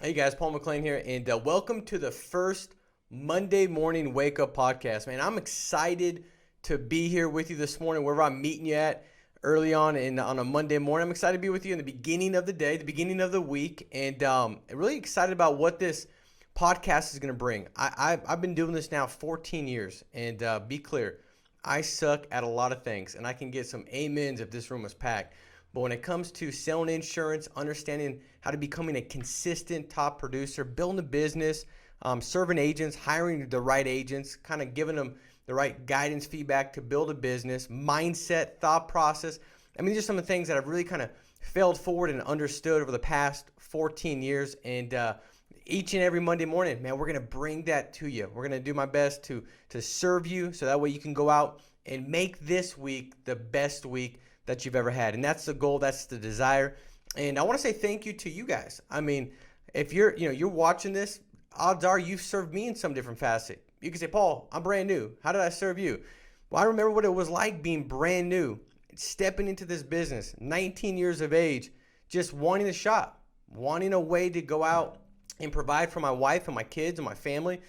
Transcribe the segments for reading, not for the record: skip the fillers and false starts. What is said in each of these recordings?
Hey guys, Paul McClain here, and welcome to the first Monday morning Wake Up podcast. Man, I'm excited to be here with you this morning, wherever I'm meeting you at early on on a Monday morning. I'm excited to be with you in the beginning of the day, the beginning of the week, and really excited about what this podcast is going to bring. I've been doing this now 14 years, and be clear, I suck at a lot of things, and I can get some amens if this room was packed. But when it comes to selling insurance, understanding how to becoming a consistent top producer, building a business, serving agents, hiring the right agents, kind of giving them the right guidance, feedback to build a business, mindset, thought process. I mean, these are some of the things that I've really kind of failed forward and understood over the past 14 years. And each and every Monday morning, man, we're going to bring that to you. We're going to do my best to serve you so that way you can go out and make this week the best week that you've ever had. And that's the goal, that's the desire. And I want to say thank you to you guys. I mean, if you're watching this, odds are you've served me in some different facet. You can say, Paul, I'm brand new. How did I serve you? Well, I remember what it was like being brand new, stepping into this business, 19 years of age, just wanting a shot, wanting a way to go out and provide for my wife and my kids and my family,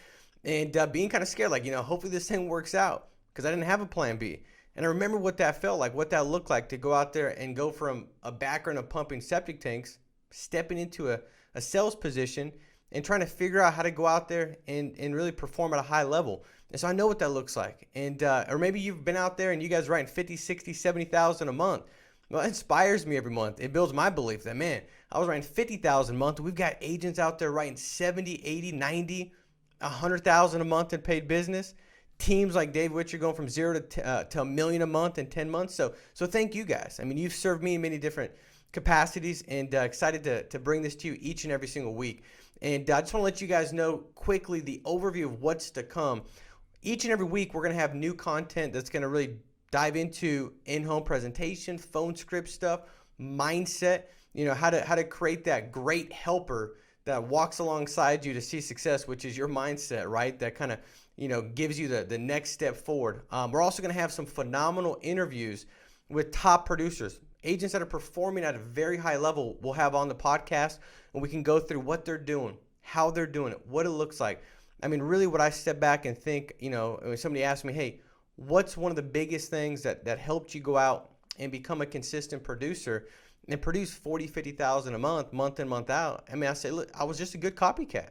and being kind of scared, like, hopefully this thing works out, because I didn't have a plan B. And I remember what that felt like, what that looked like to go out there and go from a background of pumping septic tanks, stepping into a sales position and trying to figure out how to go out there and really perform at a high level. And so I know what that looks like. And or maybe you've been out there and you guys writing 50, 60, 70,000 a month. Well, it inspires me every month. It builds my belief that, man, I was writing 50,000 a month. We've got agents out there writing 70, 80, 90, 100,000 a month in paid business. Teams like Dave Witcher going from zero to $1 million a month in 10 months. So thank you guys. I mean, you've served me in many different capacities, and excited to bring this to you each and every single week. And I just want to let you guys know quickly the overview of what's to come. Each and every week, we're going to have new content that's going to really dive into in-home presentation, phone script stuff, mindset, how to create that great helper that walks alongside you to see success, which is your mindset, right? That kind of gives you the next step forward. We're also going to have some phenomenal interviews with top producers, agents that are performing at a very high level. We'll have on the podcast, and we can go through what they're doing, how they're doing it, what it looks like. I mean, really, what I step back and think, when somebody asks me, hey, what's one of the biggest things that helped you go out and become a consistent producer and produce 40, 50,000 a month in, month out? I mean, I say, look, I was just a good copycat.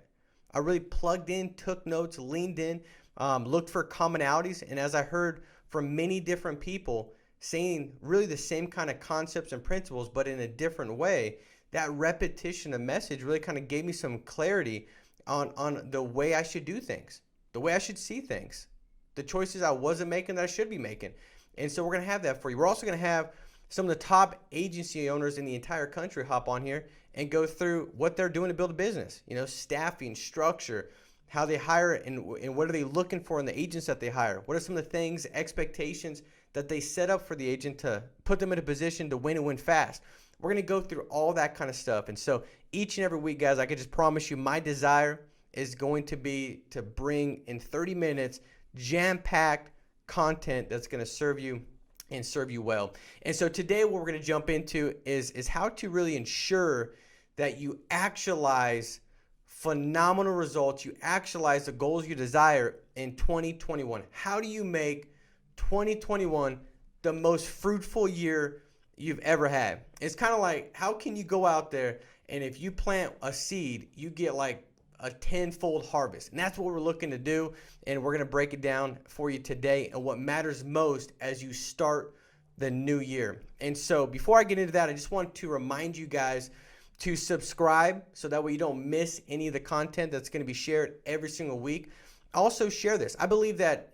I really plugged in, took notes, leaned in, looked for commonalities. And as I heard from many different people saying really the same kind of concepts and principles, but in a different way, that repetition of message really kind of gave me some clarity on the way I should do things, the way I should see things, the choices I wasn't making that I should be making. And so we're going to have that for you. We're also going to have some of the top agency owners in the entire country hop on here and go through what they're doing to build a business, staffing, structure, how they hire, and what are they looking for in the agents that they hire? What are some of the things, expectations that they set up for the agent to put them in a position to win and win fast? We're going to go through all that kind of stuff. And so each and every week, guys, I can just promise you my desire is going to be to bring in 30 minutes jam-packed content that's going to serve you and serve you well. And so today what we're going to jump into is how to really ensure that you actualize phenomenal results, you actualize the goals you desire in 2021. How do you make 2021 the most fruitful year you've ever had? It's kind of like, how can you go out there and if you plant a seed, you get like a tenfold harvest? And that's what we're looking to do, and we're going to break it down for you today and what matters most as you start the new year. And so before I get into that, I just want to remind you guys to subscribe so that way you don't miss any of the content that's going to be shared every single week. Also share this. I believe that,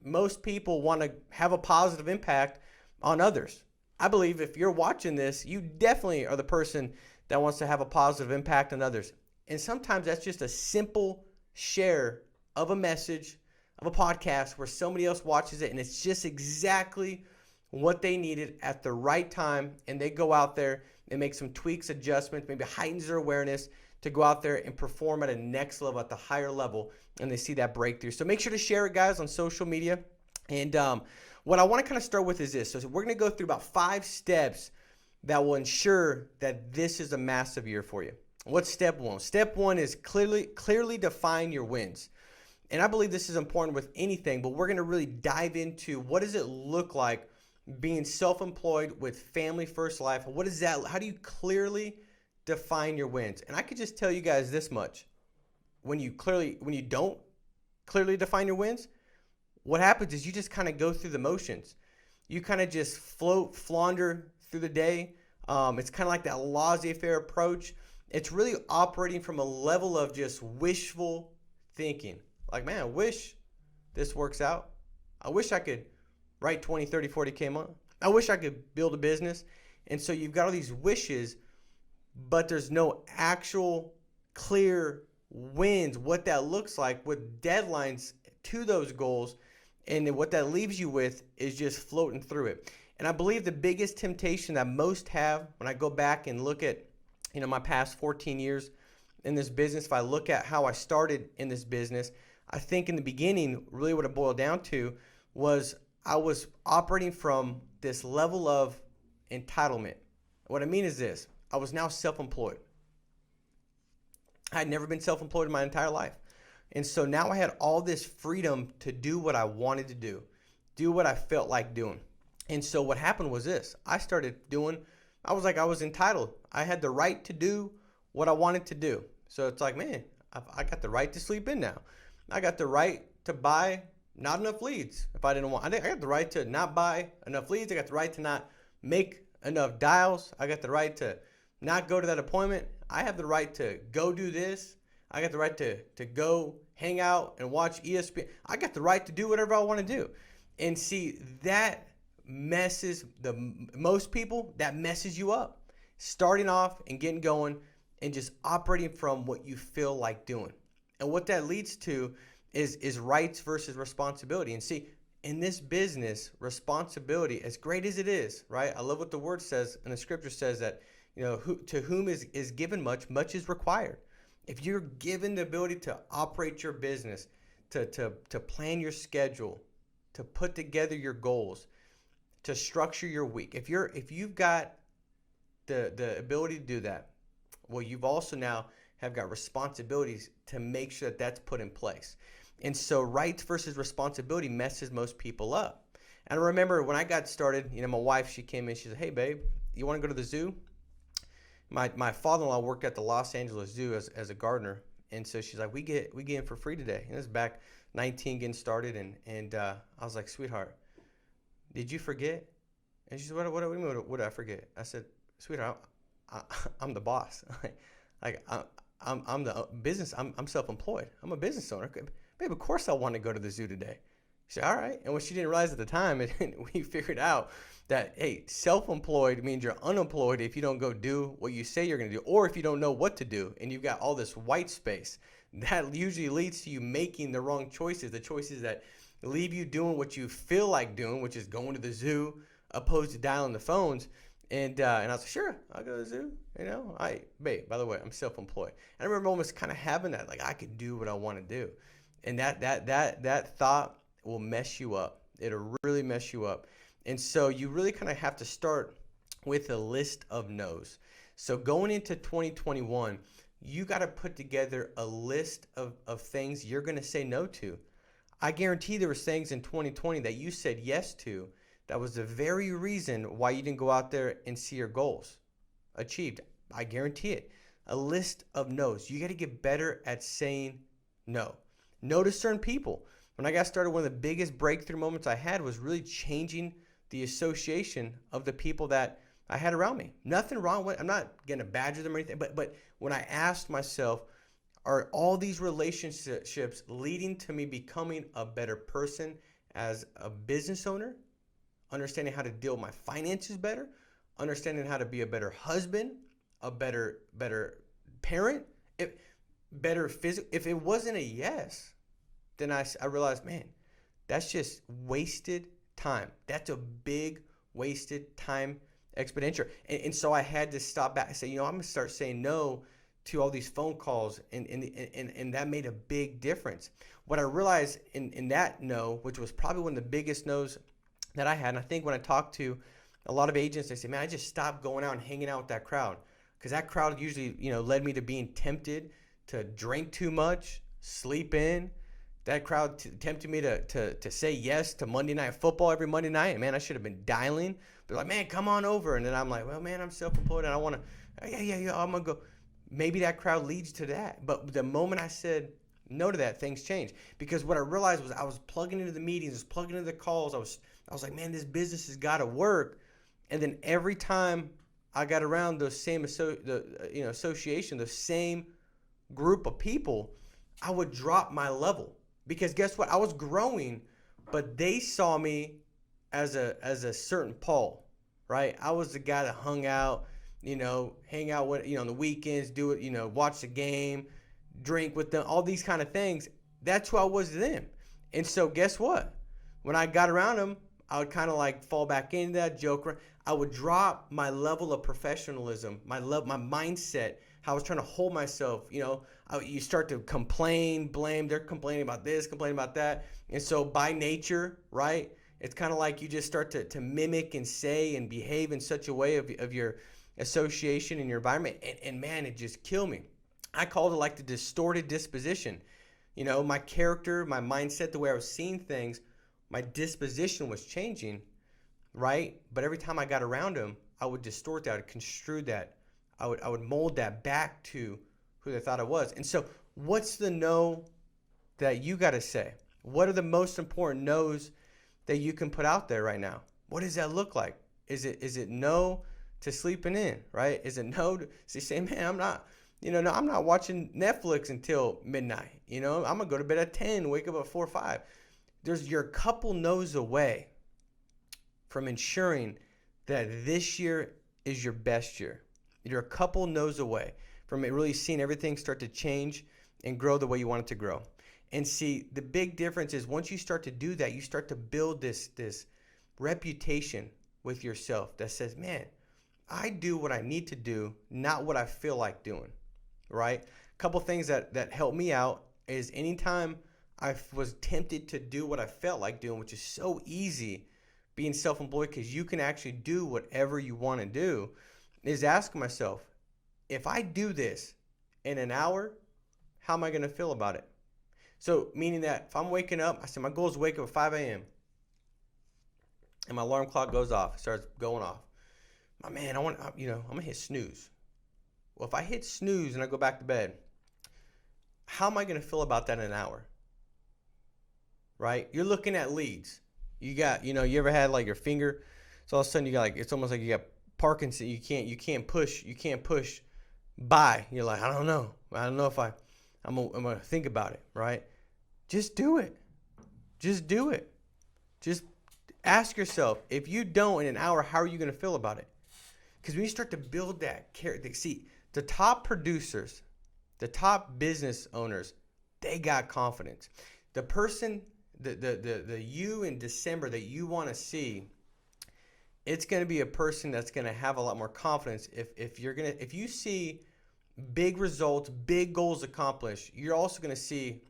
most people want to have a positive impact on others. I believe if you're watching this, you definitely are the person that wants to have a positive impact on others. And sometimes that's just a simple share of a message, of a podcast where somebody else watches it and it's just exactly what they needed at the right time, and they go out there and make some tweaks, adjustments, maybe heightens their awareness to go out there and perform at a next level, at the higher level, and they see that breakthrough. So make sure to share it, guys, on social media. And what I want to kind of start with is this. So we're going to go through about 5 steps that will ensure that this is a massive year for you. What's step one? Step one is clearly define your wins. And I believe this is important with anything, but we're going to really dive into what does it look like being self-employed with family first life. What is that? How do you clearly define your wins? And I could just tell you guys this much. When you don't clearly define your wins, what happens is you just kind of go through the motions. You kind of just flounder through the day. It's kind of like that laissez-faire approach. It's really operating from a level of just wishful thinking. Like, man, I wish this works out. I wish I could write 20, 30, 40K a month. I wish I could build a business. And so you've got all these wishes, but there's no actual clear wins, what that looks like with deadlines to those goals. And then what that leaves you with is just floating through it. And I believe the biggest temptation that most have when I go back and look at, my past 14 years in this business, if I look at how I started in this business, I think in the beginning, really what it boiled down to was I was operating from this level of entitlement. What I mean is this: I was now self-employed. I had never been self-employed in my entire life. And so now I had all this freedom to do what I wanted to do what I felt like doing. And so what happened was this: I was entitled. I had the right to do what I wanted to do. So it's like, man, I got the right to sleep in now. I got the right to buy not enough leads if I didn't want. I got the right to not buy enough leads. I got the right to not make enough dials. I got the right to not go to that appointment. I have the right to go do this. I got the right to go hang out and watch ESPN. I got the right to do whatever I want to do. And see, that messes most people, that messes you up. Starting off and getting going and just operating from what you feel like doing. And what that leads to is rights versus responsibility. And see, in this business, responsibility, as great as it is, right? I love what the word says, and the scripture says that, to whom is given much, much is required. If you're given the ability to operate your business, to plan your schedule, to put together your goals, to structure your week, if you've got the ability to do that, well, you've also now have got responsibilities to make sure that that's put in place. And so rights versus responsibility messes most people up. And I remember when I got started, my wife, she came in, she said, "Hey babe, you want to go to the zoo?" My father-in-law worked at the Los Angeles Zoo as a gardener. And so she's like, we get in for free today. And this is back 19 getting started. And I was like, "Sweetheart, did you forget?" And she said, what do you mean, what did I forget? I said, "Sweetheart, I'm the boss. I'm the business. I'm self-employed. I'm a business owner. Babe, of course I want to go to the zoo today." She said, "All right." And what she didn't realize at the time, and we figured out that, hey, self-employed means you're unemployed if you don't go do what you say you're going to do, or if you don't know what to do and you've got all this white space. That usually leads to you making the wrong choices, the choices that leave you doing what you feel like doing, which is going to the zoo, opposed to dialing the phones. And I was like, "Sure, I'll go to the zoo." Babe, by the way, I'm self-employed. And I remember almost kind of having that, like I could do what I want to do. And that thought will mess you up. It'll really mess you up. And so you really kind of have to start with a list of no's. So going into 2021, you got to put together a list of things you're going to say no to. I guarantee there was things in 2020 that you said yes to. That was the very reason why you didn't go out there and see your goals achieved. I guarantee it. A list of no's. You got to get better at saying no. No to certain people. When I got started, one of the biggest breakthrough moments I had was really changing the association of the people that I had around me. Nothing wrong with it. I'm not going to badger them or anything. But when I asked myself, are all these relationships leading to me becoming a better person as a business owner? Understanding how to deal with my finances better, understanding how to be a better husband, a better parent, better physical. If it wasn't a yes, then I realized, man, that's just wasted time. That's a big wasted time expenditure. And so I had to stop back and say, I'm going to start saying no to all these phone calls. And that made a big difference. What I realized in that no, which was probably one of the biggest no's that I had, and I think when I talk to a lot of agents, they say, "Man, I just stopped going out and hanging out with that crowd. because that crowd usually, led me to being tempted to drink too much, sleep in. That crowd tempted me to say yes to Monday Night Football every Monday night. And man, I should have been dialing. But like, man, come on over. And then I'm like, well, man, I'm self-employed and I want to, yeah, I'm going to go. Maybe that crowd leads to that. But the moment I said no to that, things changed. Because what I realized was I was plugging into the meetings, I was plugging into the calls. I was like, man, this business has got to work. And then every time I got around those same association, the same group of people, I would drop my level. Because guess what? I was growing, but they saw me as a certain Paul, right? I was the guy that hung out, hang out with, on the weekends, do it, watch the game, drink with them, all these kind of things. That's who I was to them. And so guess what? When I got around them, I would kind of like fall back into that joke. I would drop my level of professionalism, my mindset, how I was trying to hold myself. You start to complain, blame. They're complaining about this, complaining about that. And so by nature, right, it's kind of like you just start to mimic and say and behave in such a way of your association and your environment. And man, it just killed me. I called it like the distorted disposition. My character, my mindset, the way I was seeing things, my disposition was changing, right? But every time I got around them, I would distort that, I would construe that. I would mold that back to who they thought I was. And so what's the no that you got to say? What are the most important no's that you can put out there right now? What does that look like? Is it no to sleeping in, right? Is it no to say, man, I'm not, no, I'm not watching Netflix until midnight. I'm going to go to bed at 10, wake up at 4 or 5. You're a couple no's away from ensuring that this year is your best year. You're a couple no's away from it really seeing everything start to change and grow the way you want it to grow. And see, the big difference is once you start to do that, you start to build this reputation with yourself that says, man, I do what I need to do, not what I feel like doing, right? A couple things that helped me out is anytime I was tempted to do what I felt like doing, which is so easy being self-employed because you can actually do whatever you want to do, is asking myself, if I do this in an hour, how am I going to feel about it? So meaning that if I'm waking up, I said my goal is to wake up at 5 a.m. and my alarm clock goes off, it starts going off. My man, I'm going to hit snooze. Well, if I hit snooze and I go back to bed, how am I going to feel about that in an hour? Right? You're looking at leads. You got, you ever had like your finger, so all of a sudden you got like, it's almost like you got Parkinson. You can't push by. You're like, I don't know if I'm gonna think about it, right? Just do it. Just do it. Just ask yourself, if you don't in an hour, how are you gonna feel about it? Because when you start to build that character, see, the top producers, the top business owners, they got confidence. The person, the you in December that you want to see, it's going to be a person that's going to have a lot more confidence. If you see big results, big goals accomplished, you're also going to see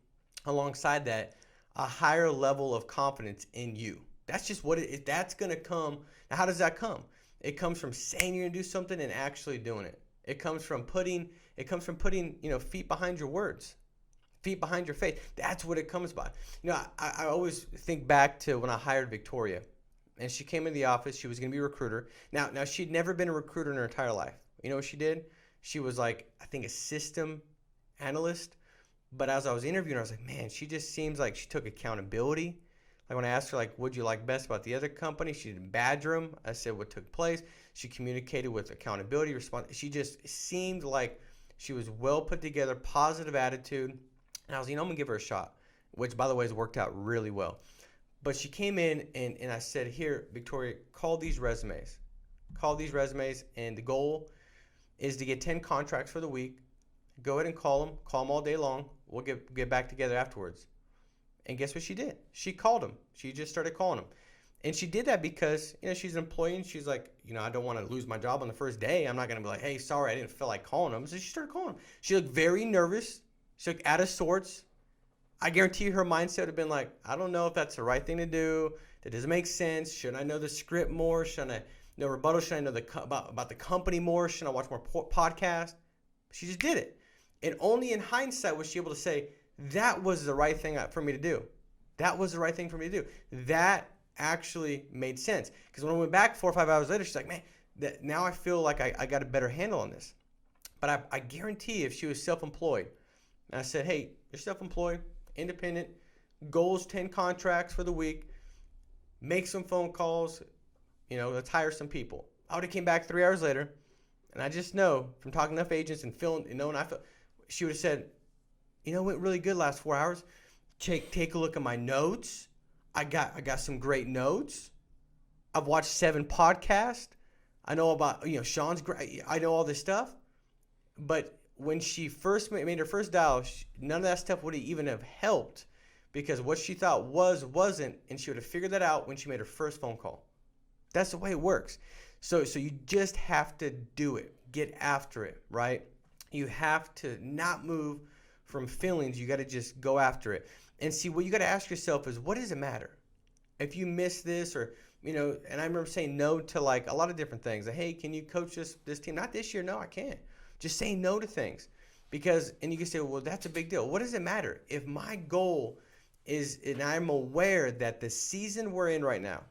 alongside that a higher level of confidence in you. That's just what that's going to come. Now, how does that come? It comes from saying you're going to do something and actually doing it. It comes from putting feet behind your words, feet behind your faith. That's what it comes by. I always think back to when I hired Victoria. And she came into the office. She was going to be a recruiter. Now she'd never been a recruiter in her entire life. You know what she did? She was like, I think, a system analyst. But as I was interviewing her, I was like, man, she just seems like she took accountability. Like when I asked her, like, what'd you like best about the other company? She didn't badger them. I said what took place. She communicated with accountability, response. She just seemed like she was well put together, positive attitude. And I was, I'm going to give her a shot, which, by the way, has worked out really well. But she came in and I said, here, Victoria, call these resumes. And the goal is to get 10 contracts for the week. Go ahead and call them all day long. We'll get back together afterwards. And guess what she did? She called them. She just started calling them. And she did that because, she's an employee and she's like, I don't want to lose my job on the first day. I'm not going to be like, hey, sorry, I didn't feel like calling them. So she started calling them. She looked very nervous. She looked out of sorts. I guarantee her mindset would have been like, I don't know if that's the right thing to do. That doesn't make sense. Should I know the script more? Should I, No rebuttal. Should I know about the company more? Should I watch more podcasts? She just did it. And only in hindsight was she able to say, that was the right thing for me to do. That was the right thing for me to do. That actually made sense. Because when I went back 4 or 5 hours later, she's like, man, now I feel like I got a better handle on this. But I guarantee if she was self-employed, and I said, hey, you're self-employed, independent, goals 10 contracts for the week, make some phone calls, let's hire some people. I would have came back 3 hours later, and I just know from talking to enough agents and feeling, and I felt, she would have said, it went really good last 4 hours. Take a look at my notes. I got some great notes. I've watched 7 podcasts. I know about, Sean's great. I know all this stuff. But when she first made her first dial, none of that stuff would even have helped, because what she thought wasn't, and she would have figured that out when she made her first phone call. That's the way it works. So you just have to do it. Get after it, right? You have to not move from feelings. You got to just go after it. And see, what you got to ask yourself is, what does it matter? If you miss this, or, and I remember saying no to like a lot of different things. Like, hey, can you coach this team? Not this year. No, I can't. Just saying no to things. And you can say, well, that's a big deal. What does it matter? If my goal is, and I'm aware that the season we're in right now,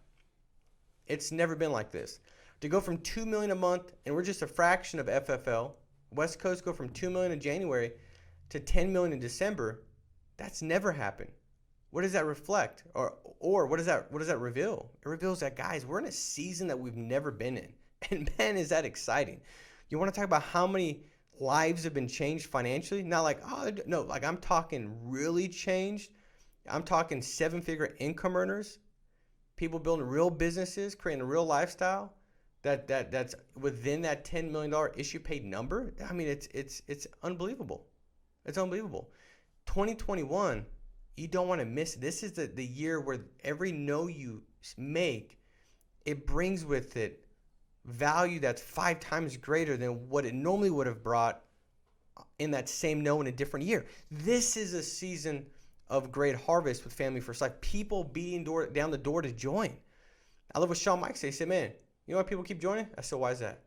it's never been like this. To go from $2 million a month, and we're just a fraction of FFL. West Coast go from $2 million in January to $10 million in December. That's never happened. What does that reflect? Or what does that reveal? It reveals that, guys, we're in a season that we've never been in. And man, is that exciting. You want to talk about how many lives have been changed financially? Not like, no, like I'm talking really changed. I'm talking 7-figure income earners, people building real businesses, creating a real lifestyle that's within that $10 million issue paid number. I mean, it's unbelievable. It's unbelievable. 2021, you don't want to miss it. This is the year where every no you make, it brings with it value that's 5 times greater than what it normally would have brought in that same no in a different year. This is a season of great harvest with Family First Life. People beating down the door to join. I love what Sean Mike said. He said, man, you know why people keep joining? I said, why is that?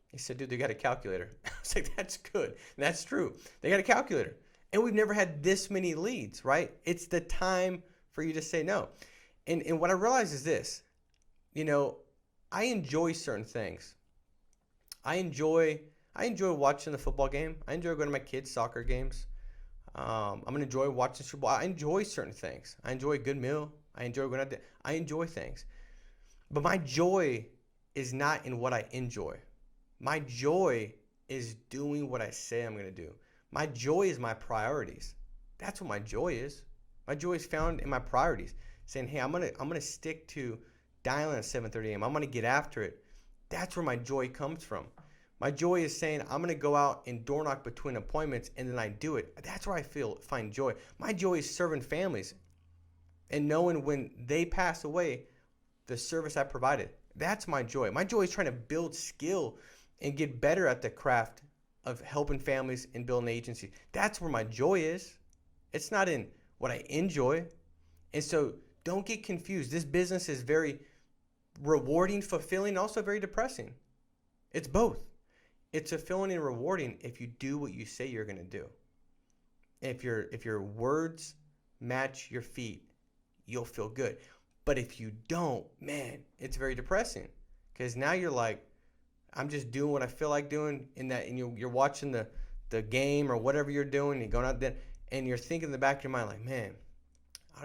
He said, dude, they got a calculator. I was like, that's good. And that's true. They got a calculator. And we've never had this many leads, right? It's the time for you to say no. And what I realize is this, I enjoy certain things. I enjoy watching the football game. I enjoy going to my kids' soccer games. I'm going to enjoy watching Super Bowl. I enjoy certain things. I enjoy a good meal. I enjoy going out there. I enjoy things. But my joy is not in what I enjoy. My joy is doing what I say I'm going to do. My joy is my priorities. That's what my joy is. My joy is found in my priorities. Saying, hey, I'm gonna stick to dialing at 7:30 a.m. I'm gonna get after it. That's where my joy comes from. My joy is saying I'm gonna go out and door knock between appointments, and then I do it. That's where I find joy. My joy is serving families and knowing when they pass away, the service I provided. That's my joy. My joy is trying to build skill and get better at the craft of helping families and building agencies. That's where my joy is. It's not in what I enjoy. And so don't get confused. This business is very rewarding, fulfilling, and also very depressing. It's both. It's fulfilling and rewarding if you do what you say you're going to do. If your words match your feet, you'll feel good. But if you don't, man, it's very depressing, because now you're like, I'm just doing what I feel like doing, and you're watching the game or whatever you're doing, and you're going out there, and you're thinking in the back of your mind like, man,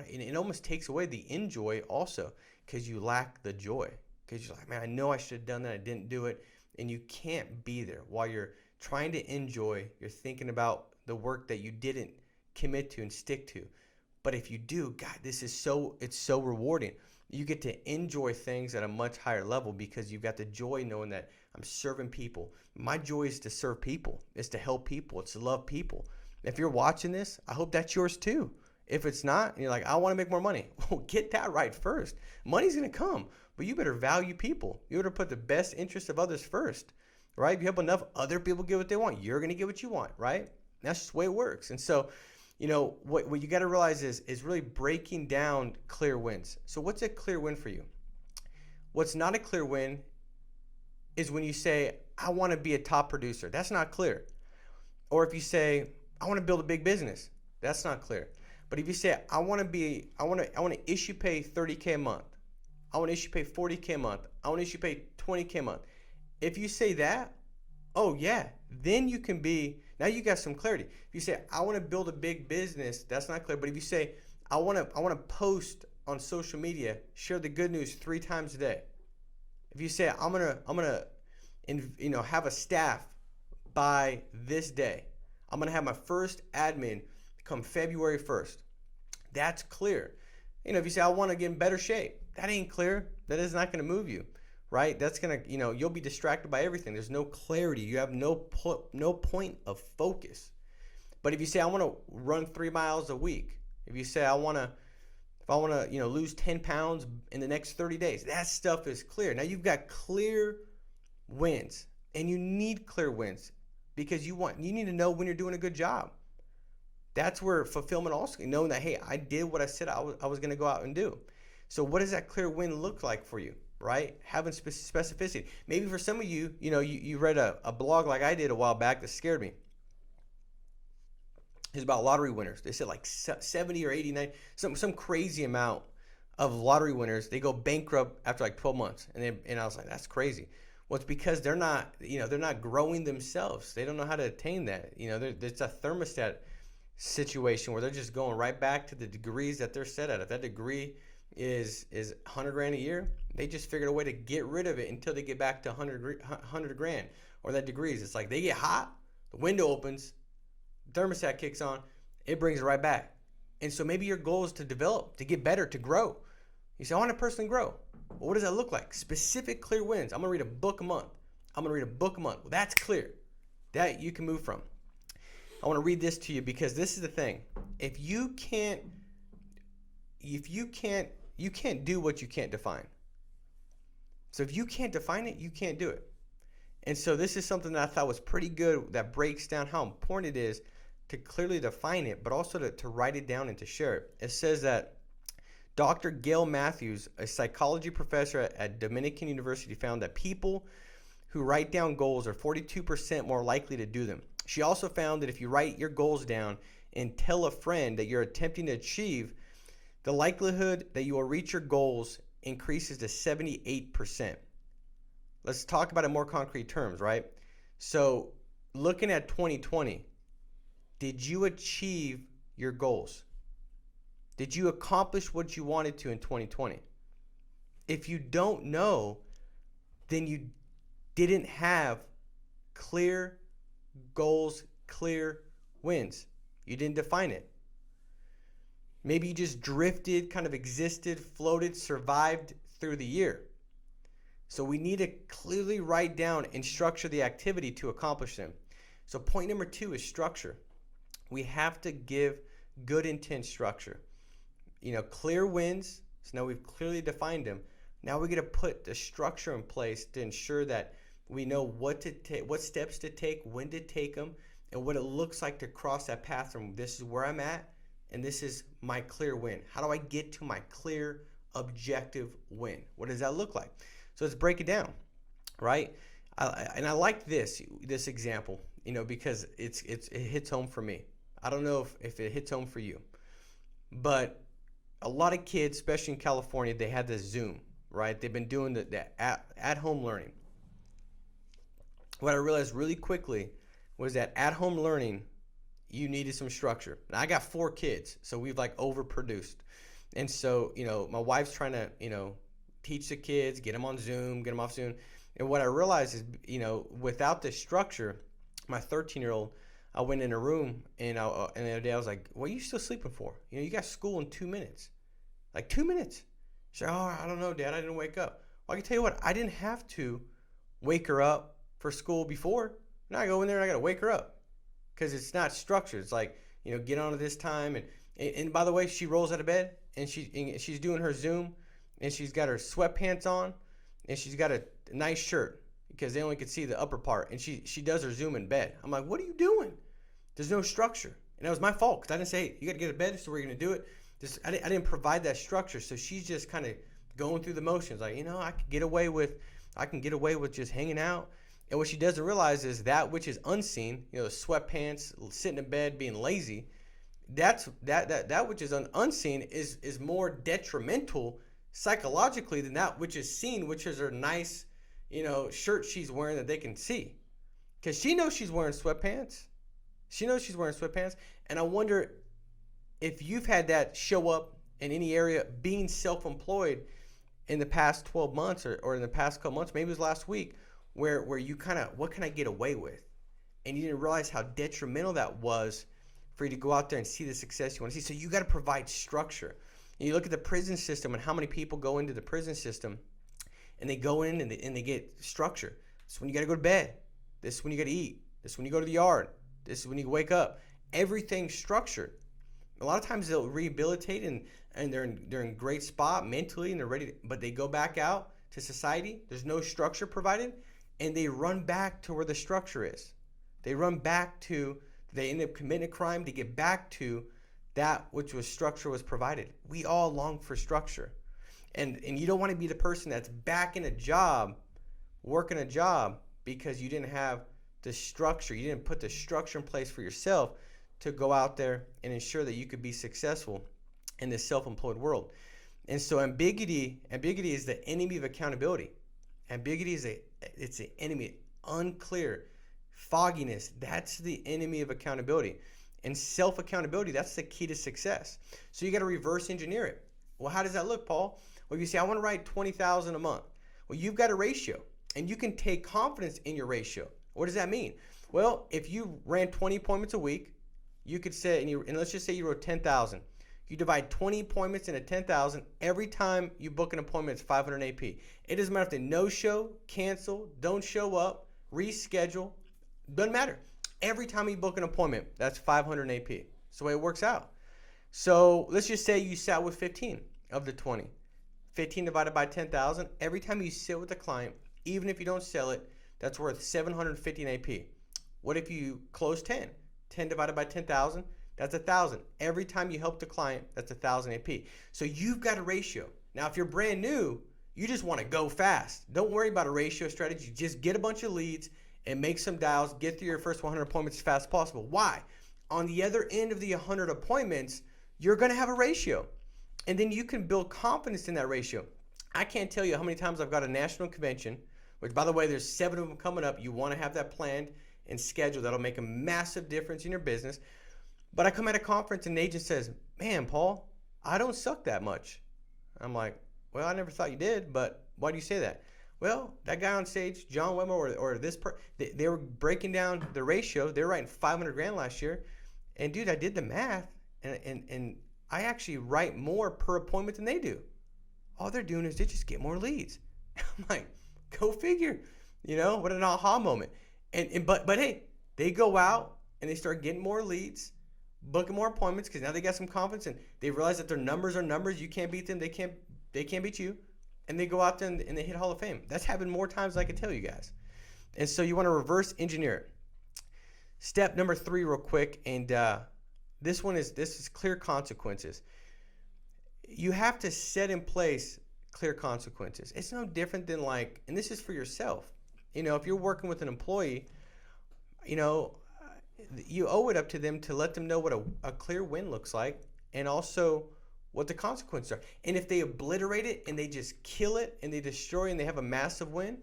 it almost takes away the enjoy also, because you lack the joy, because you're like, man, I know I should have done that, I didn't do it, and you can't be there while you're trying to enjoy. You're thinking about the work that you didn't commit to and stick to. But if you do, God, it's so rewarding. You get to enjoy things at a much higher level because you've got the joy knowing that I'm serving people. My joy is to serve people. It's to help people. It's to love people. If you're watching this, I hope that's yours too. If it's not, and you're like, I want to make more money. Well, get that right first. Money's going to come, but you better value people. You better put the best interest of others first, right? If you help enough other people get what they want, you're going to get what you want, right? That's just the way it works. And so, what you got to realize is really breaking down clear wins. So what's a clear win for you? What's not a clear win is when you say, I want to be a top producer. That's not clear. Or if you say, I want to build a big business. That's not clear. But if you say, I want to issue pay $30K a month. I want to issue pay $40K a month. I want to issue pay $20K a month. If you say that, oh yeah, then you can be, now you got some clarity. If you say, I want to build a big business, that's not clear. But if you say, I want to post on social media, share the good news 3 times a day. If you say, I'm gonna have a staff by this day. I'm gonna have my first admin come February 1st. That's clear. If you say, I want to get in better shape, that ain't clear. That is not gonna move you, right? That's gonna, you'll be distracted by everything. There's no clarity. You have no point of focus. But if you say, I want to run 3 miles a week, if you say, if I want to, lose 10 pounds in the next 30 days, that stuff is clear. Now you've got clear wins, and you need clear wins because you need to know when you're doing a good job. That's where fulfillment also, knowing that, hey, I did what I said I was going to go out and do. So what does that clear win look like for you, right? Having specificity. Maybe for some of you, you read a blog like I did a while back that scared me. It's about lottery winners. They said like 70 or 89, some crazy amount of lottery winners, they go bankrupt after like 12 months. And I was like, that's crazy. Well, it's because they're not growing themselves. They don't know how to attain that. It's a thermostat situation where they're just going right back to the degrees that they're set at. If that degree is $100,000 a year, they just figured a way to get rid of it until they get back to 100 grand. Or that degrees, it's like they get hot, the window opens, thermostat kicks on, it brings it right back. And so maybe your goal is to develop, to get better, to grow. You say, I want to personally grow. Well, what does that look like? Specific, clear wins. I'm going to read a book a month. Well, that's clear. That you can move from. I want to read this to you because this is the thing. You can't do what you can't define. So if you can't define it, you can't do it. And so this is something that I thought was pretty good that breaks down how important it is to clearly define it, but also to write it down and to share it. It says that Dr. Gail Matthews, a psychology professor at Dominican University, found that people who write down goals are 42% more likely to do them. She also found that if you write your goals down and tell a friend that you're attempting to achieve, the likelihood that you will reach your goals increases to 78%. Let's talk about it in more concrete terms, right? So looking at 2020, did you achieve your goals? Did you accomplish what you wanted to in 2020? If you don't know, then you didn't have clear goals, clear wins. You didn't define it. Maybe you just drifted, kind of existed, floated, survived through the year. So we need to clearly write down and structure the activity to accomplish them. So point number 2 is structure. We have to give good intent structure. Clear wins. So now we've clearly defined them. Now we got to put the structure in place to ensure that we know what to take, what steps to take, when to take them, and what it looks like to cross that path from this is where I'm at and this is my clear win. How do I get to my clear objective win? What does that look like? So let's break it down, right? I like this example, because it hits home for me. I don't know if it hits home for you, but a lot of kids, especially in California, they had this Zoom, right? They've been doing the at-home learning. What I realized really quickly was that at-home learning, you needed some structure. Now, I got 4 kids, so we've overproduced. And so, my wife's trying to, teach the kids, get them on Zoom, get them off Zoom. And what I realized is, without this structure, my 13-year-old, I went in a room and the other day I was like, what are you still sleeping for? You got school in 2 minutes. Like 2 minutes. She said, oh, I don't know, Dad, I didn't wake up. Well, I can tell you what, I didn't have to wake her up for school before. Now I go in there and I got to wake her up because it's not structured. It's like, get on at this time. And by the way, she rolls out of bed and she's doing her Zoom and she's got her sweatpants on and she's got a nice shirt because they only could see the upper part. And she does her Zoom in bed. I'm like, what are you doing? There's no structure. And that was my fault because I didn't say, hey, you got to get to bed, so we're going to do it. I didn't provide that structure. So she's just kind of going through the motions. Like, I could get away with, I can get away with just hanging out. And what she doesn't realize is that which is unseen, you know, sweatpants, sitting in bed, being lazy, that which is unseen is more detrimental psychologically than that which is seen, which is her nice, you know, shirt she's wearing that they can see. Because she knows she's wearing sweatpants. She knows she's wearing sweatpants. And I wonder if you've had that show up in any area being self-employed in the past 12 months or in the past couple months, maybe it was last week, where you kind of, what can I get away with? And you didn't realize how detrimental that was for you to go out there and see the success you want to see. So you got to provide structure. And you look at the prison system and how many people go into the prison system and they go in and they get structure. This is when you got to go to bed. This is when you got to eat. This is when you go to the yard. This is when you wake up. Everything's structured. A lot of times they'll rehabilitate and they're in great spot mentally and they're ready, but they go back out to society. There's no structure provided, and they run back to where the structure is. They run back to, they end up committing a crime to get back to that which was structure was provided. We all long for structure. And you don't want to be the person that's back in a job, working a job, because you didn't have the structure. You didn't put the structure in place for yourself to go out there and ensure that you could be successful in this self-employed world. And so ambiguity is the enemy of accountability. Ambiguity it's the enemy. Unclear, fogginess, that's the enemy of accountability. And self-accountability, that's the key to success. So you got to reverse engineer it. Well, how does that look, Paul? Well, you say, I want to write $20,000 a month. Well, you've got a ratio, and you can take confidence in your ratio. What does that mean? Well, if you ran 20 appointments a week, you could say, and let's just say you wrote 10,000. You divide 20 appointments into 10,000. Every time you book an appointment, it's 500 AP. It doesn't matter if they no-show, cancel, don't show up, reschedule. Doesn't matter. Every time you book an appointment, that's 500 AP. That's the way it works out. So let's just say you sat with 15 of the 20. 15 divided by 10,000. Every time you sit with a client, even if you don't sell it, that's worth 750 AP. What if you close 10? 10 divided by 10,000, that's 1,000. Every time you help the client, that's 1,000 AP. So you've got a ratio. Now, if you're brand new, you just want to go fast. Don't worry about a ratio strategy. Just get a bunch of leads and make some dials. Get through your first 100 appointments as fast as possible. Why? On the other end of the 100 appointments, you're going to have a ratio. And then you can build confidence in that ratio. I can't tell you how many times I've got a national convention, which, by the way, there's 7 of them coming up. You want to have that planned and scheduled. That'll make a massive difference in your business. But I come at a conference and an agent says, man, Paul, I don't suck that much. I'm like, well, I never thought you did, but why do you say that? Well, that guy on stage, John Wemmer, or this they were breaking down the ratio. They were writing 500 grand last year. And dude, I did the math, and I actually write more per appointment than they do. All they're doing is they just get more leads. I'm like, go figure. You know, what an aha moment. But hey, they go out and they start getting more leads, booking more appointments, because now they got some confidence and they realize that their numbers are numbers. You can't beat them. They can't beat you. And they go out there and they hit Hall of Fame. That's happened more times than I can tell you guys. And so you want to reverse engineer it. Step number 3 real quick. And this is clear consequences. You have to set in place clear consequences. It's no different than and this is for yourself. You know, if you're working with an employee, you know, you owe it up to them to let them know what a clear win looks like and also what the consequences are. And if they obliterate it and they just kill it and they destroy and they have a massive win,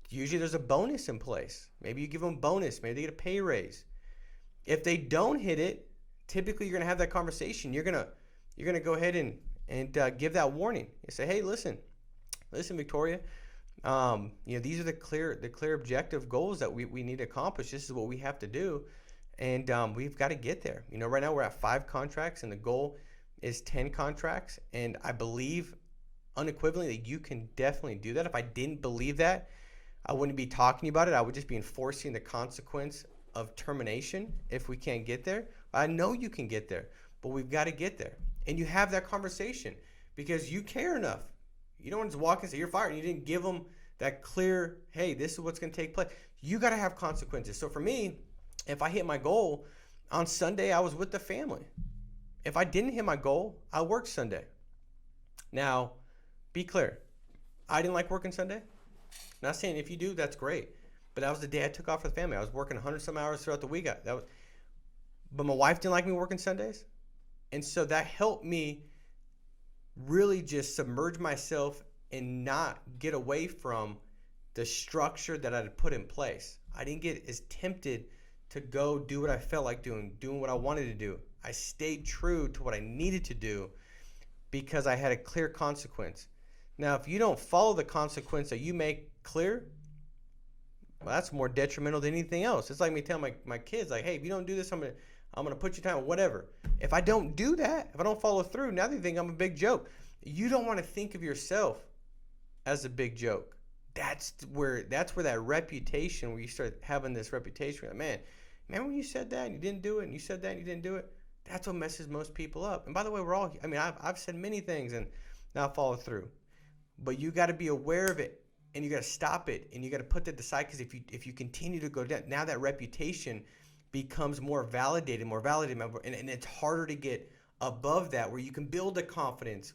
usually there's a bonus in place. Maybe you give them a bonus. Maybe they get a pay raise. If they don't hit it, typically you're going to have that conversation. You're going to go ahead and give that warning. You say, hey, listen, Victoria, you know, these are the clear objective goals that we need to accomplish. This is what we have to do, and we've got to get there. You know, right now we're at 5 contracts, and the goal is 10 contracts. And I believe unequivocally that you can definitely do that. If I didn't believe that, I wouldn't be talking about it. I would just be enforcing the consequence of termination if we can't get there. I know you can get there, but we've got to get there. And you have that conversation because you care enough. You don't want to just walk and say you're fired and you didn't give them that clear, hey, this is what's going to take place. You got to have consequences. So for me, if I hit my goal on Sunday, I was with the family. If I didn't hit my goal, I worked Sunday. Now, be clear. I didn't like working Sunday. Not saying if you do, that's great. But that was the day I took off for the family. I was working 100 some hours throughout the week. But my wife didn't like me working Sundays. And so that helped me really just submerge myself and not get away from the structure that I had put in place. I didn't get as tempted to go do what I felt like doing what I wanted to do. I stayed true to what I needed to do because I had a clear consequence. Now, if you don't follow the consequence that you make clear, well, that's more detrimental than anything else. It's like me telling my kids, like, hey, if you don't do this, I'm gonna put you down, whatever. If I don't do that, if I don't follow through, now they think I'm a big joke. You don't want to think of yourself as a big joke. That's where that reputation, where you start having this reputation, like, man, remember when you said that and you didn't do it, and you said that and you didn't do it? That's what messes most people up. And by the way, I've said many things and not followed through. But you got to be aware of it, and you got to stop it, and you got to put that aside, because if you continue to go down, now that reputation becomes more validated, and it's harder to get above that, where you can build the confidence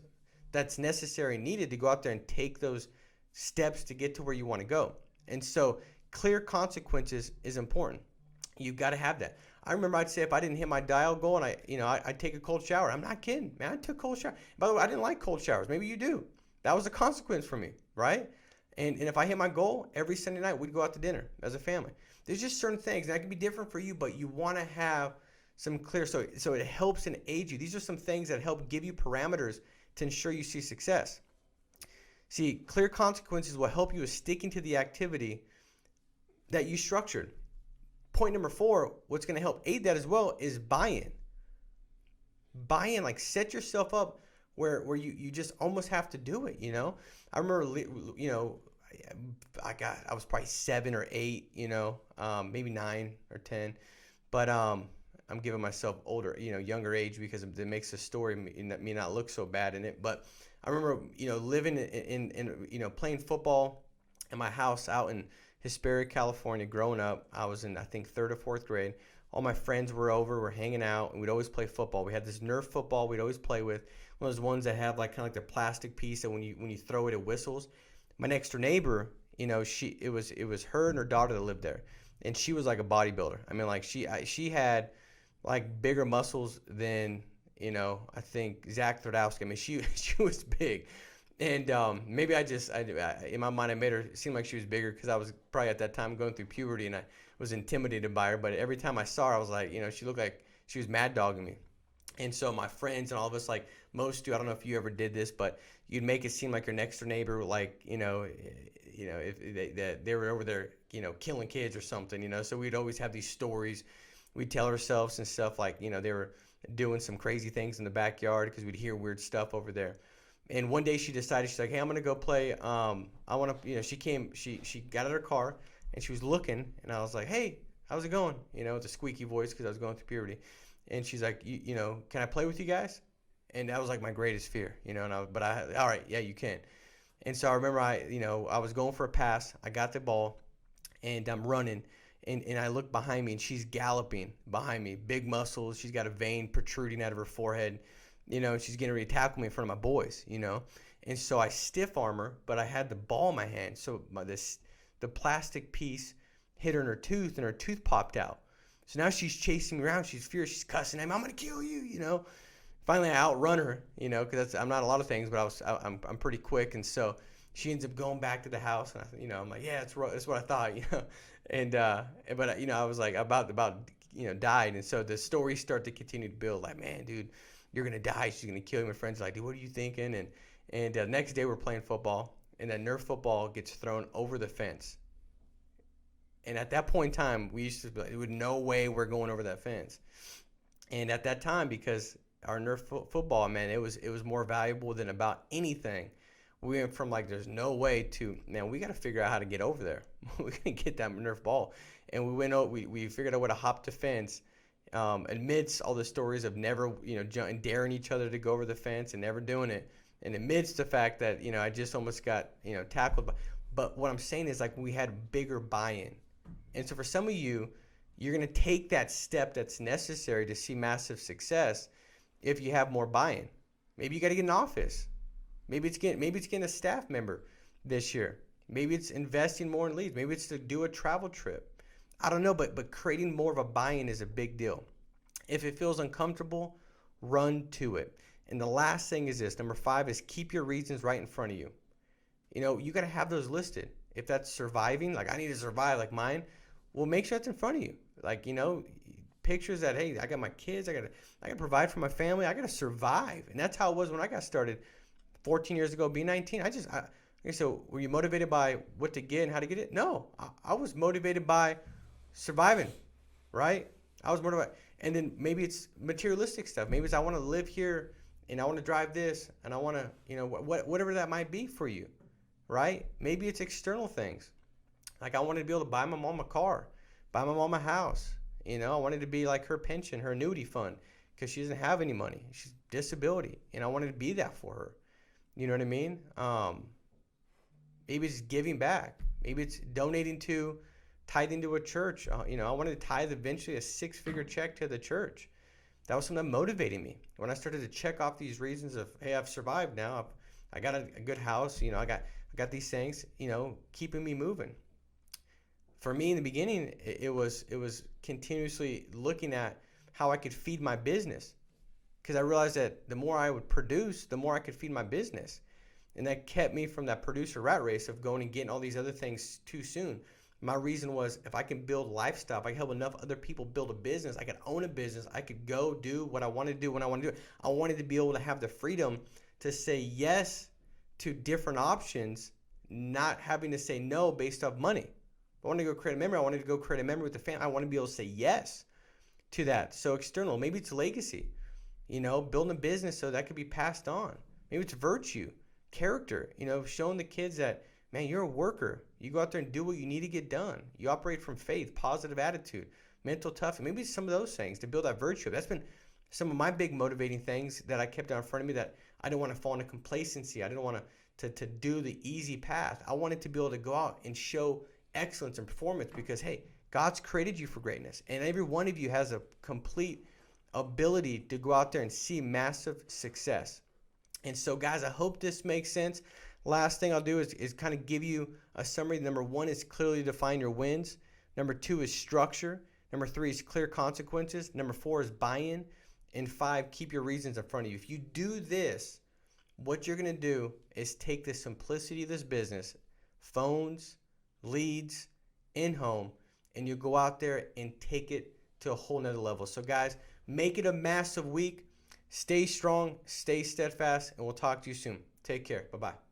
that's necessary and needed to go out there and take those steps to get to where you want to go. And so clear consequences is important. You've got to have that. I remember I'd say if I didn't hit my dial goal and I'd take a cold shower. I'm not kidding, man. I took cold shower. By the way, I didn't like cold showers. Maybe you do. That was a consequence for me, right? And if I hit my goal, every Sunday night we'd go out to dinner as a family. There's just certain things, and that can be different for you, but you want to have some clear, so it helps and aids you. These are some things that help give you parameters to ensure you see success. See, clear consequences will help you with sticking to the activity that you structured. Point number 4, what's going to help aid that as well, is buy-in. Buy-in, like set yourself up where you just almost have to do it, I remember, I was probably 7 or 8, maybe 9 or 10, but I'm giving myself younger age, because it makes the story me not look so bad in it. But I remember, living in playing football in my house out in Hesperia, California. Growing up, I was in, I think, 3rd or 4th grade. All my friends were over, we're hanging out, and we'd always play football. We had this Nerf football we'd always play with, one of those ones that have kind of like the plastic piece that when you throw it, it whistles. My next door neighbor, it was her and her daughter that lived there, and she was like a bodybuilder. I mean, like she had like bigger muscles than I think Zach Thordowski. I mean, she was big, and maybe I in my mind I made her seem like she was bigger because I was probably at that time going through puberty and I was intimidated by her. But every time I saw her, I was like, she looked like she was mad dogging me. And so my friends and all of us, like most do, I don't know if you ever did this, but you'd make it seem like your next door neighbor, like, if they were over there, killing kids or something, So we'd always have these stories we'd tell ourselves and stuff, like, they were doing some crazy things in the backyard because we'd hear weird stuff over there. And one day she decided, she's like, hey, I'm going to go play. I want to, she got out of her car and she was looking, and I was like, hey, how's it going? With a squeaky voice because I was going through puberty. And she's like, can I play with you guys? And that was like my greatest fear, all right, yeah, you can. And so I remember I was going for a pass. I got the ball and I'm running, and I look behind me and she's galloping behind me, big muscles. She's got a vein protruding out of her forehead, and she's getting ready to tackle me in front of my boys, And so I stiff arm her, but I had the ball in my hand. So the plastic piece hit her in her tooth, and her tooth popped out. So now she's chasing me around. She's furious. She's cussing at me. I'm going to kill you, Finally, I outrun her, because I'm not a lot of things, but I'm pretty quick. And so she ends up going back to the house, and I'm like, yeah, that's what I thought, And but I was like about died. And so the stories start to continue to build. Like, man, dude, you're gonna die. She's gonna kill you. My friends are like, dude, what are you thinking? And the next day we're playing football, and that Nerf football gets thrown over the fence. And at that point in time, we used to be like, there was no way we're going over that fence. And at that time, because our Nerf football, man, it was more valuable than about anything. We went from like, there's no way to, man, we got to figure out how to get over there. We can get that Nerf ball. And we went out, we figured out how to hop the fence, amidst all the stories of never, daring each other to go over the fence and never doing it. And amidst the fact that, I just almost got, tackled. But what I'm saying is, like, we had bigger buy-in. And so for some of you, you're going to take that step that's necessary to see massive success if you have more buy-in. Maybe you got to get an office. Maybe it's getting a staff member this year. Maybe it's investing more in leads. Maybe it's to do a travel trip. I don't know, but creating more of a buy-in is a big deal. If it feels uncomfortable, run to it. And the last thing is this. Number 5 is keep your reasons right in front of you. You got to have those listed. If that's surviving, like I need to survive like mine, well, make sure that's in front of you. Like, pictures that, hey, I got my kids, I got to provide for my family, I got to survive. And that's how it was when I got started 14 years ago, being 19. So were you motivated by what to get and how to get it? No, I was motivated by surviving, right? I was motivated. And then maybe it's materialistic stuff. Maybe it's I want to live here and I want to drive this and I want to, whatever that might be for you, right? Maybe it's external things. Like I wanted to be able to buy my mom a car, buy my mom a house. I wanted to be like her pension, her annuity fund, because she doesn't have any money. She's disability, and I wanted to be that for her. You know what I mean? Maybe it's giving back. Maybe it's tithing to a church. I wanted to tithe eventually a 6-figure check to the church. That was something that motivated me. When I started to check off these reasons of, hey, I've survived now. I got a good house. I got these things. Keeping me moving. For me in the beginning, it was continuously looking at how I could feed my business, because I realized that the more I would produce, the more I could feed my business. And that kept me from that producer rat race of going and getting all these other things too soon. My reason was if I can build lifestyle, if I can help enough other people build a business, I could own a business, I could go do what I want to do when I want to do it. I wanted to be able to have the freedom to say yes to different options, not having to say no based off money. I wanted to go create a memory. I wanted to go create a memory with the family. I want to be able to say yes to that. So external, maybe it's legacy, building a business so that could be passed on. Maybe it's virtue, character, showing the kids that, man, you're a worker. You go out there and do what you need to get done. You operate from faith, positive attitude, mental toughness. Maybe it's some of those things to build that virtue. That's been some of my big motivating things that I kept out in front of me, that I didn't want to fall into complacency. I didn't want to do the easy path. I wanted to be able to go out and show excellence and performance, because hey, God's created you for greatness, and every one of you has a complete ability to go out there and see massive success. And so guys, I hope this makes sense. Last thing I'll do is kind of give you a summary. Number 1 is clearly define your wins. Number 2 is structure. Number 3 is clear consequences. Number 4 is buy-in. And 5, keep your reasons in front of you. If you do this, what you're going to do is take the simplicity of this business, phones, leads, in-home, and you go out there and take it to a whole nother level. So guys, make it a massive week. Stay strong, stay steadfast, and we'll talk to you soon. Take care. Bye-bye.